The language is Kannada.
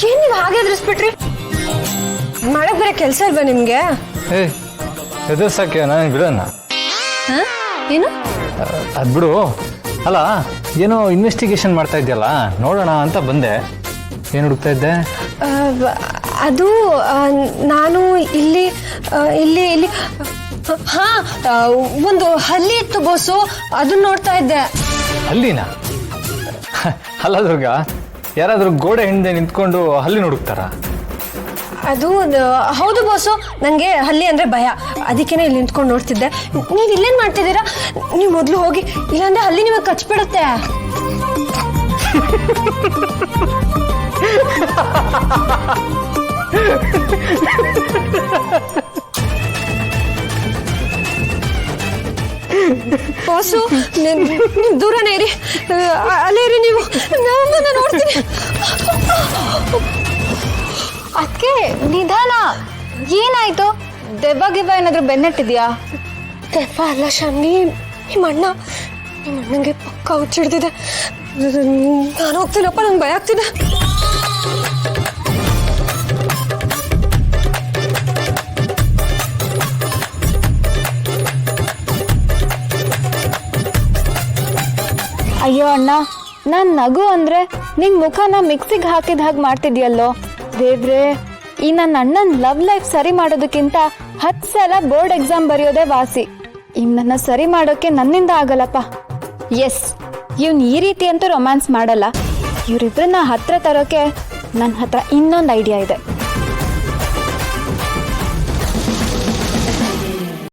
ಏನಿಗೆ ಹಾಗೆ ಎದುರಿಸ್ಬಿಟ್ರಿ? ಮಾಡಕ್ ಬೇರೆ ಕೆಲಸ ಇಲ್ವಾ ನಿಮ್ಗೆ? ಎದುರ್ಸಕ್ಕೆ ನಾನು ಬಿಡೋಣ. ಏನು ಅದು ಬಿಡು. ಅಲ್ಲ, ಏನೋ ಇನ್ವೆಸ್ಟಿಗೇಷನ್ ಮಾಡ್ತಾ ಇದ್ಯಲ್ಲ, ನೋಡೋಣ ಅಂತ ಬಂದೆ. ಏನು ಹುಡುಕ್ತಾ ಇದ್ದೆ? ಅದು ನಾನು ಇಲ್ಲಿ ಇಲ್ಲಿ ಇಲ್ಲಿ ಹಾ ಒಂದು ಹಲ್ಲಿ ಇತ್ತು ಬೋಸು, ಅದನ್ನ ನೋಡ್ತಾ ಇದ್ದೆ. ಹಲ್ಲಿನಾ? ಅಲ್ಲ ದುರ್ಗ, ಯಾರಾದ್ರೂ ಗೋಡೆ ಹಿಂದೆ ನಿಂತ್ಕೊಂಡು ಹಲ್ಲಿ ಹುಡುಕ್ತಾರ? ಅದು ಹೌದು ಬೋಸು, ನನಗೆ ಹಲ್ಲಿ ಅಂದ್ರೆ ಭಯ, ಅದಕ್ಕೇನೆ ಇಲ್ಲಿ ನಿಂತ್ಕೊಂಡು ನೋಡ್ತಿದ್ದೆ. ನೀವು ಇಲ್ಲೇನ್ ಮಾಡ್ತಿದ್ದೀರಾ? ನೀವು ಮೊದಲು ಹೋಗಿ, ಇಲ್ಲಾಂದ್ರೆ ಹಲ್ಲಿ ನಿಮಗೆ ಕಚ್ಬಿಡುತ್ತೆ. ಬಾಸು, ನೀವು ದೂರನೇ ಇರಿ, ಅಲ್ಲೇ ಇರಿ ನೀವು, ನಾನು ನೋಡ್ತೀನಿ. ಅದಕ್ಕೆ ನಿಧಾನ. ಏನಾಯ್ತು? ದೆವ್ವ ಗಿವ್ವ ಏನಾದ್ರೂ ಬೆನ್ನಟ್ಟಿದ್ಯಾ? ದೆವ್ವ ಅಲ್ಲ ಶಾನ್ವಿ, ನಿಮ್ಮ ಅಣ್ಣಂಗೆ ಪಕ್ಕ ಹುಚ್ಚಿಡ್ತಿದೆ. ನಾನು ಹೋಗ್ತೀನಪ್ಪ, ನಂಗೆ ಭಯ ಆಗ್ತಿದೆ. ಅಯ್ಯೋ ಅಣ್ಣ, ನಾನು ನಗು ಅಂದ್ರೆ ನಿಂಗೆ ಮುಖನ ಮಿಕ್ಸಿಗೆ ಹಾಕಿದ ಹಾಗೆ ಮಾಡ್ತಿದ್ಯಲ್ಲೋ. ದೇವ್ರೆ, ಈ ನನ್ನ ಅಣ್ಣನ ಲವ್ ಲೈಫ್ ಸರಿ ಮಾಡೋದಕ್ಕಿಂತ 10 ಸಲ ಬೋರ್ಡ್ ಎಕ್ಸಾಮ್ ಬರೆಯೋದೇ ವಾಸಿ. ಇವನನ್ನ ಸರಿ ಮಾಡೋಕೆ ನನ್ನಿಂದ ಆಗಲ್ಲಪ್ಪ. ಎಸ್, ಇವನ್ ಈ ರೀತಿ ಅಂತೂ ರೊಮ್ಯಾನ್ಸ್ ಮಾಡಲ್ಲ. ಇವರಿಬ್ಬರನ್ನ ಹತ್ರ ತರೋಕೆ ನನ್ನ ಹತ್ರ ಇನ್ನೊಂದು ಐಡಿಯಾ ಇದೆ.